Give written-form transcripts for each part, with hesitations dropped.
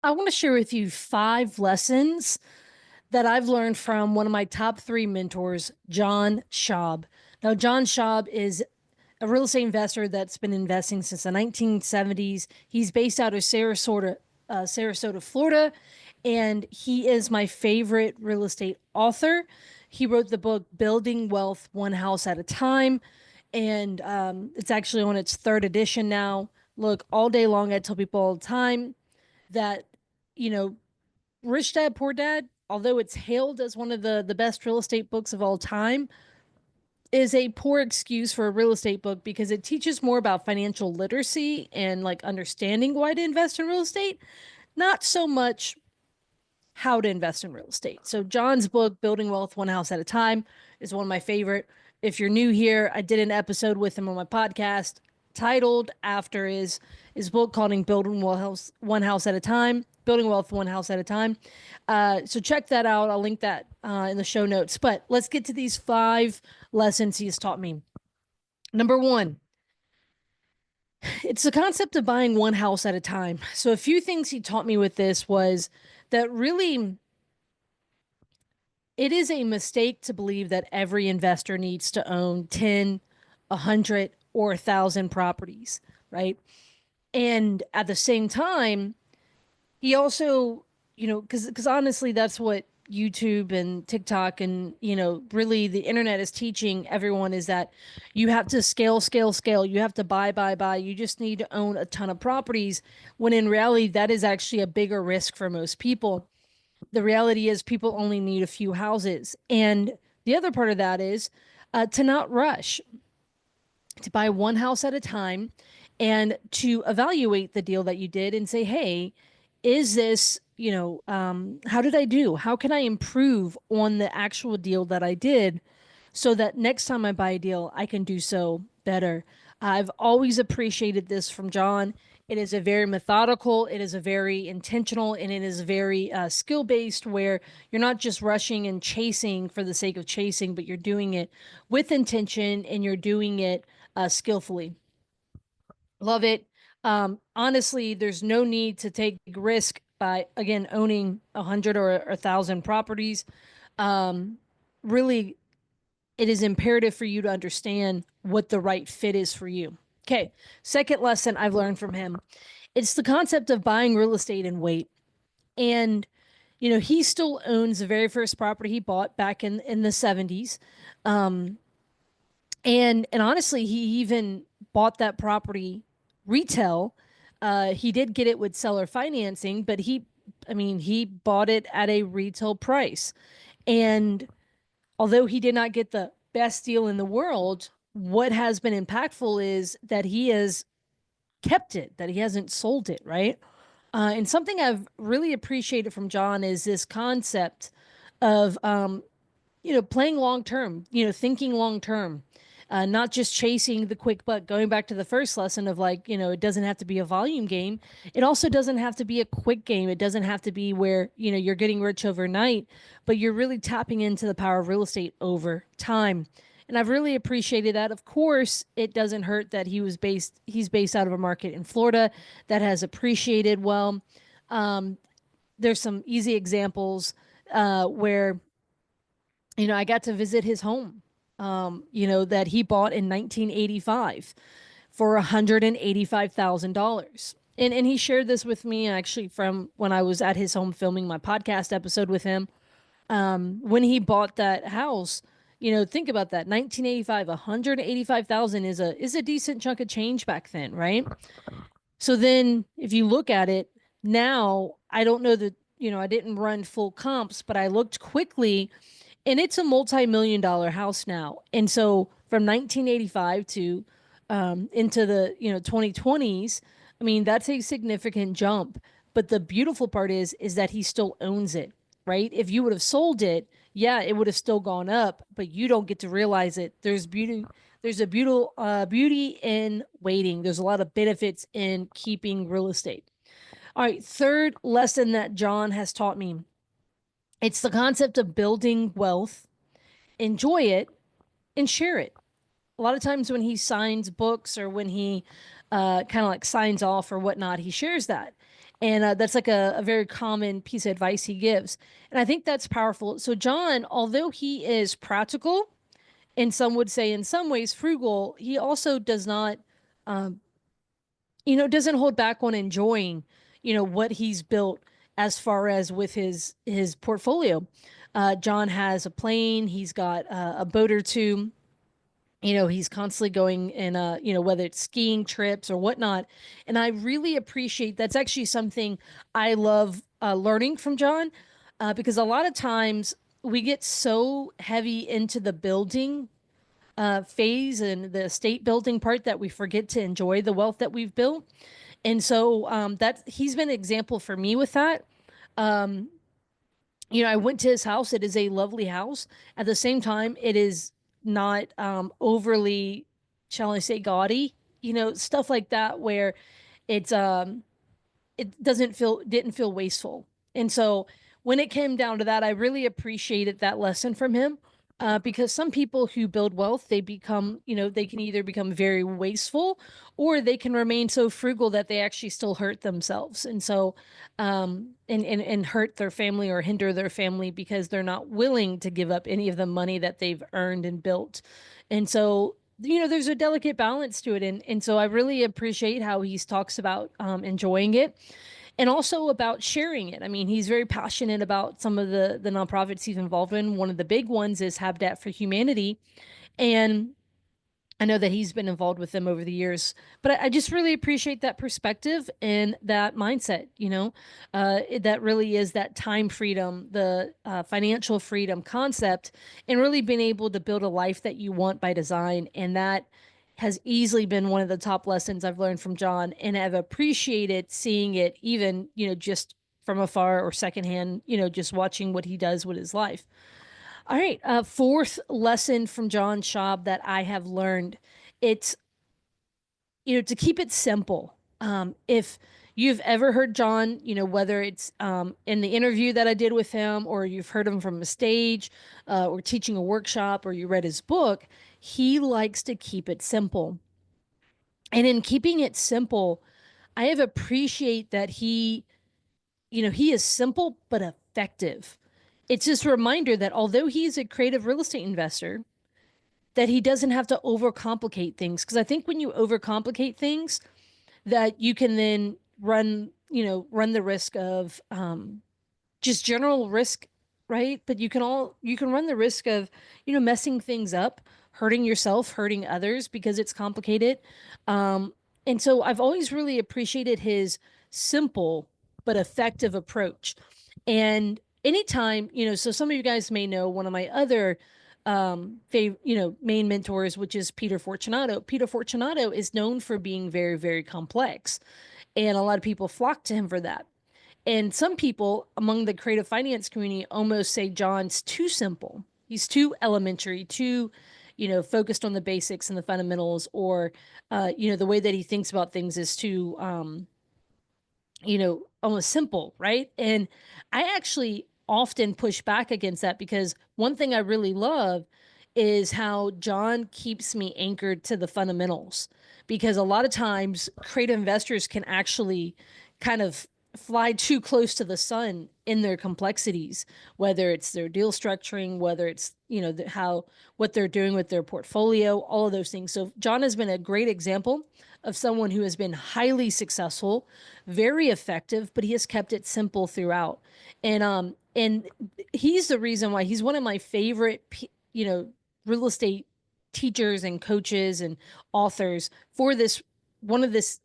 I want to share with you 5 lessons that I've learned from one of my top 3 mentors, John Schaub. Now, John Schaub is a real estate investor that's been investing since the 1970s. He's based out of Sarasota, Florida, and he is my favorite real estate author. He wrote the book Building Wealth One House at a Time, and it's actually on its third edition now. Look, all day long, I tell people all the time that, you know, Rich Dad Poor Dad, although it's hailed as one of the best real estate books of all time, is a poor excuse for a real estate book because it teaches more about financial literacy and like understanding why to invest in real estate, not so much how to invest in real estate. So John's book, Building Wealth One House at a Time, is one of my favorite. If you're new here, I did an episode with him on my podcast titled after his book called Building House at a Time, Building Wealth One House at a Time. So check that out. I'll link that in the show notes. But let's get to these 5 lessons he has taught me. Number 1, it's the concept of buying one house at a time. So a few things he taught me with this was that really it is a mistake to believe that every investor needs to own 10, 100, or 1,000 properties, right? And at the same time, he also, because honestly, that's what YouTube and TikTok and, really the internet is teaching everyone is that you have to scale, scale, scale. You have to buy, buy, buy. You just need to own a ton of properties, when in reality, that is actually a bigger risk for most people. The reality is people only need a few houses. And the other part of that is to not rush, to buy one house at a time and to evaluate the deal that you did and say, hey, is this, how did I do? How can I improve on the actual deal that I did so that next time I buy a deal, I can do so better? I've always appreciated this from John. It is a very methodical, it is a very intentional, and it is very skill based, where you're not just rushing and chasing for the sake of chasing, but you're doing it with intention and you're doing it skillfully. Love it. Honestly, there's no need to take risk by, again, owning 100 or 1,000 properties. Um, Really, it is imperative for you to understand what the right fit is for you. Okay, second lesson I've learned from him. It's the concept of buying real estate in wait. And, he still owns the very first property he bought back in the 70s. Um, and honestly, he even bought that property retail. He did get it with seller financing, but he bought it at a retail price. And although he did not get the best deal in the world, what has been impactful is that he has kept it, that he hasn't sold it, right? And something I've really appreciated from John is this concept of playing long term, thinking long term, not just chasing the quick buck. Going back to the first lesson of like, it doesn't have to be a volume game. It also doesn't have to be a quick game. It doesn't have to be where, you're getting rich overnight, but you're really tapping into the power of real estate over time. And I've really appreciated that. Of course, it doesn't hurt that he's based out of a market in Florida that has appreciated well. Um, there's some easy examples where I got to visit his home, that he bought in 1985 for $185,000. And he shared this with me actually from when I was at his home filming my podcast episode with him. When he bought that house, think about that. 1985, 185,000 is a decent chunk of change back then, right? So then if you look at it now, I don't know that, I didn't run full comps, but I looked quickly and it's a multi-million dollar house now. And so from 1985 to into the 2020s, I mean that's a significant jump. But the beautiful part is that he still owns it, right? If you would have sold it, yeah, it would have still gone up, but you don't get to realize it. There's beauty. There's a beauty in waiting. There's a lot of benefits in keeping real estate. All right, third lesson that John has taught me, it's the concept of building wealth, enjoy it, and share it. A lot of times when he signs books or when he kind of like signs off or whatnot, he shares that. And that's like a very common piece of advice he gives. And I think that's powerful. So, John, although he is practical, and some would say in some ways frugal, he also does not, um, doesn't hold back on enjoying, what he's built as far as with his portfolio. John has a plane, he's got a boat or two. He's constantly going in, whether it's skiing trips or whatnot. And I really appreciate that's actually something I love learning from John, because a lot of times we get so heavy into the building phase and the estate building part that we forget to enjoy the wealth that we've built. And so that he's been an example for me with that. Um, I went to his house. It is a lovely house. At the same time, it is not overly, shall I say, gaudy, stuff like that, where it's it didn't feel wasteful. And so when it came down to that, I really appreciated that lesson from him. Because some people who build wealth, they become, they can either become very wasteful or they can remain so frugal that they actually still hurt themselves. And so, and hurt their family or hinder their family because they're not willing to give up any of the money that they've earned and built. And so, there's a delicate balance to it. And so I really appreciate how he talks about enjoying it and also about sharing it. I mean, he's very passionate about some of the nonprofits he's involved in. One of the big ones is Habitat for Humanity, and I know that he's been involved with them over the years. But I just really appreciate that perspective and that mindset. That really is that time freedom, the financial freedom concept, and really being able to build a life that you want by design. And that has easily been one of the top lessons I've learned from John, and I've appreciated seeing it even, just from afar or secondhand, just watching what he does with his life. All right, fourth lesson from John Schaub that I have learned, it's, to keep it simple. If you've ever heard John, whether it's in the interview that I did with him, or you've heard him from a stage, or teaching a workshop, or you read his book, he likes to keep it simple. And in keeping it simple, I have appreciate that he is simple but effective. It's just a reminder that although he's a creative real estate investor, that he doesn't have to overcomplicate things. Because I think when you overcomplicate things, that you can then run the risk of just general risk, right? But you can run the risk of, messing things up, hurting yourself, hurting others because it's complicated. And so I've always really appreciated his simple but effective approach. And anytime, so some of you guys may know one of my other main mentors, which is Peter Fortunato. Peter Fortunato is known for being very, very complex, and a lot of people flock to him for that. And some people among the creative finance community almost say John's too simple. He's too elementary, too, focused on the basics and the fundamentals, or, the way that he thinks about things is too, almost simple, right? And I actually often push back against that because one thing I really love is how John keeps me anchored to the fundamentals. Because a lot of times creative investors can actually kind of fly too close to the sun in their complexities, whether it's their deal structuring, whether it's, how what they're doing with their portfolio, all of those things. So John has been a great example of someone who has been highly successful, very effective, but he has kept it simple throughout. And he's the reason why he's one of my favorite, real estate teachers and coaches and authors for this. This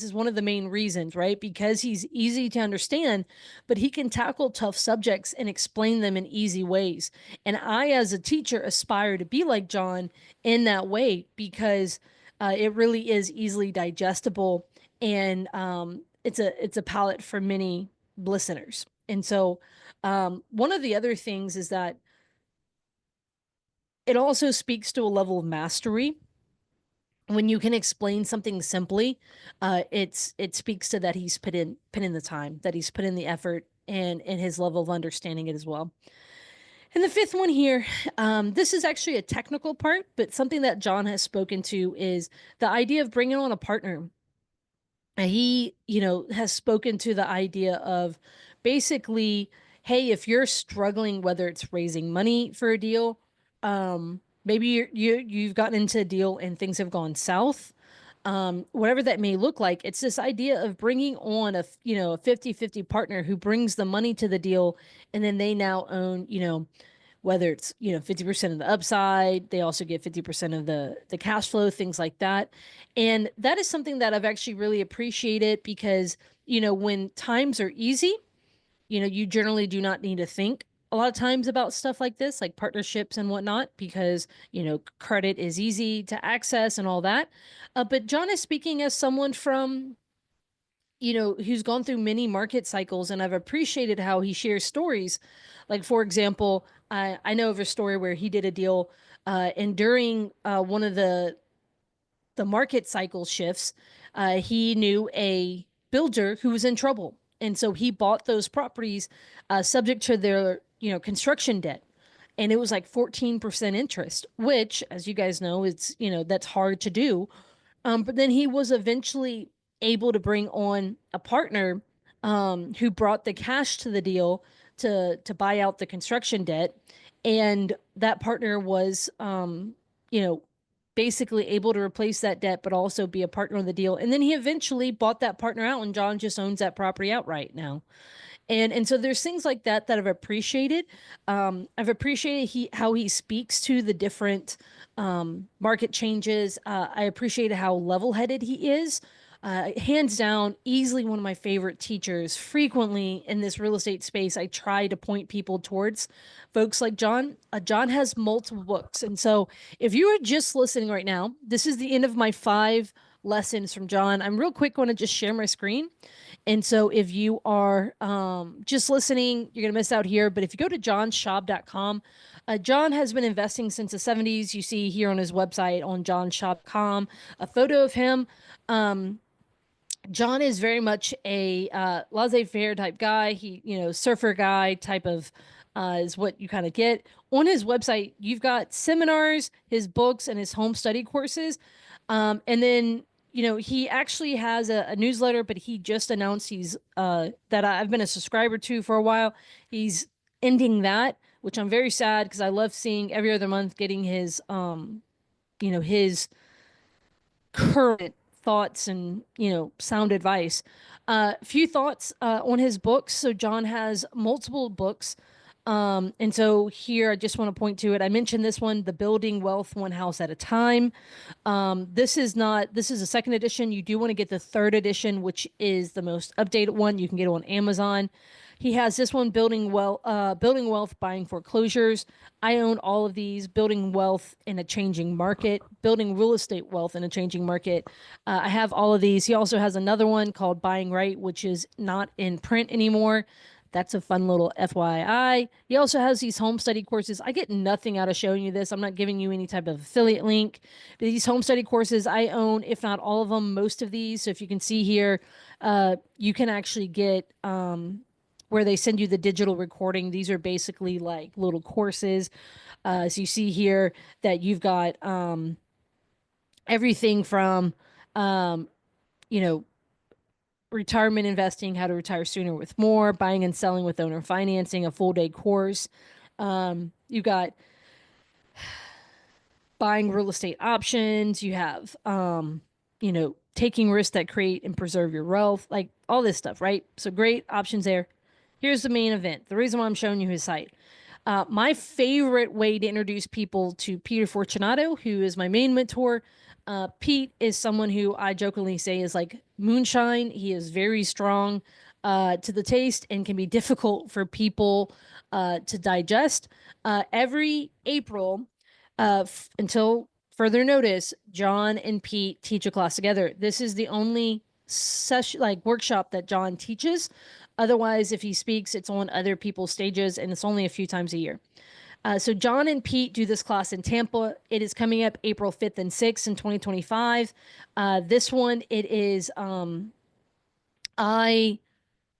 is one of the main reasons, right? Because he's easy to understand, but he can tackle tough subjects and explain them in easy ways. And I, as a teacher, aspire to be like John in that way because it really is easily digestible, and it's a palette for many listeners. And so one of the other things is that it also speaks to a level of mastery. When you can explain something simply, it speaks to that he's put in the time, that he's put in the effort, and his level of understanding it as well. And the fifth one here, this is actually a technical part, but something that John has spoken to is the idea of bringing on a partner. And he, has spoken to the idea of basically, hey, if you're struggling, whether it's raising money for a deal, maybe you've gotten into a deal and things have gone south, whatever that may look like, it's this idea of bringing on a 50-50 partner who brings the money to the deal, and then they now own, whether it's 50% of the upside, they also get 50% of the cash flow, things like that. And that is something that I've actually really appreciated because when times are easy, you generally do not need to think a lot of times about stuff like this, like partnerships and whatnot, because credit is easy to access and all that. But John is speaking as someone from who's gone through many market cycles, and I've appreciated how he shares stories. Like, for example, I know of a story where he did a deal, and during one of the market cycle shifts, he knew a builder who was in trouble. And so he bought those properties subject to their, construction debt. And it was like 14% interest, which, as you guys know, that's hard to do. But then he was eventually able to bring on a partner who brought the cash to the deal to buy out the construction debt, and that partner was you know basically able to replace that debt, but also be a partner in the deal. And then he eventually bought that partner out, and John just owns that property outright now. And so there's things like that that I've appreciated. I've appreciated how he speaks to the different market changes. I appreciated how level-headed he is. Hands down, easily one of my favorite teachers. Frequently in this real estate space, I try to point people towards folks like John. John has multiple books. And so if you are just listening right now, this is the end of my 5 lessons from John. I'm real quick going to just share my screen. And so if you are just listening, you're going to miss out here. But if you go to johnschaub.com, John has been investing since the 70s. You see here on his website on johnschaub.com a photo of him. John is very much a laissez-faire type guy. He, surfer guy type of is what you kind of get. On his website, you've got seminars, his books, and his home study courses. And then, he actually has a newsletter, but he just announced that I've been a subscriber to for a while. He's ending that, which I'm very sad because I love seeing every other month getting his current thoughts and sound advice. Few thoughts on his books. So John has multiple books, and so here I just want to point to it. I mentioned this one, the Building Wealth One House at a Time. This is not, this is a second edition. You do want to get the third edition, which is the most updated one. You can get it on Amazon. He has this one, Building Wealth, Buying Foreclosures. I own all of these. Building Wealth in a Changing Market, Building Real Estate Wealth in a Changing Market. I have all of these. He also has another one called Buying Right, which is not in print anymore. That's a fun little FYI. He also has these home study courses. I get nothing out of showing you this. I'm not giving you any type of affiliate link. But these home study courses, I own, if not all of them, most of these. So if you can see here, you can actually get where they send you the digital recording. These are basically like little courses. So you see here that you've got everything from, um, you know, retirement investing, how to retire sooner with more, buying and selling with owner financing, a full day course. You got buying real estate options. You have, taking risks that create and preserve your wealth, like all this stuff, right? So great options there. Here's the main event. The reason why I'm showing you his site. My favorite way to introduce people to Peter Fortunato, who is my main mentor. Pete is someone who I jokingly say is like moonshine. He is very strong to the taste and can be difficult for people to digest. Every April, until further notice, John and Pete teach a class together. This is the only session, like workshop, that John teaches. Otherwise, if he speaks, it's on other people's stages, and it's only a few times a year. So John and Pete do this class in Tampa. It is coming up April 5th and 6th in 2025. This one, it is I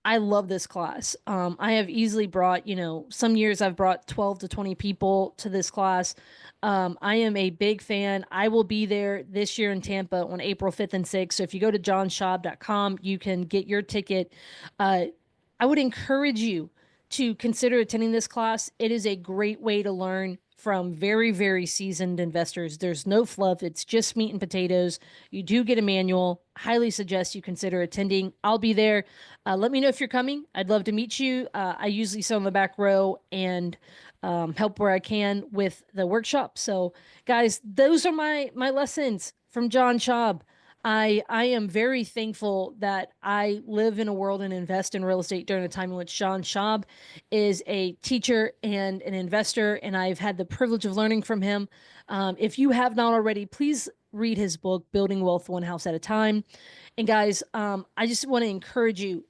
I love this class. I have easily brought, some years I've brought 12 to 20 people to this class. I am a big fan. I will be there this year in Tampa on April 5th and 6th. So if you go to johnschaub.com, you can get your ticket. Uh, I would encourage you to consider attending this class. It is a great way to learn from very, very seasoned investors. There's no fluff, it's just meat and potatoes. You do get a manual. Highly suggest you consider attending. I'll be there. Let me know if you're coming. I'd love to meet you. I usually sit on the back row and help where I can with the workshop. So, guys, those are my lessons from John Schaub. I am very thankful that I live in a world and invest in real estate during a time in which John Schaub is a teacher and an investor, and I've had the privilege of learning from him. If you have not already, please read his book, Building Wealth One House at a Time. And guys, I just want to encourage you.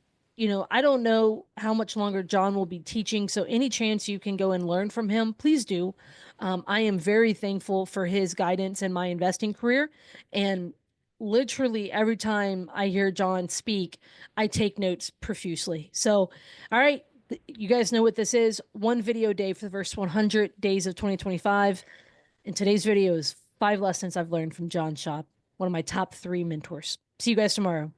I don't know how much longer John will be teaching, so any chance you can go and learn from him, please do. I am very thankful for his guidance in my investing career, and literally every time I hear John speak, I take notes profusely. So, all right, you guys know what this is. One video a day for the first 100 days of 2025. And today's video is 5 lessons I've learned from John Schaub, one of my top 3 mentors. See you guys tomorrow.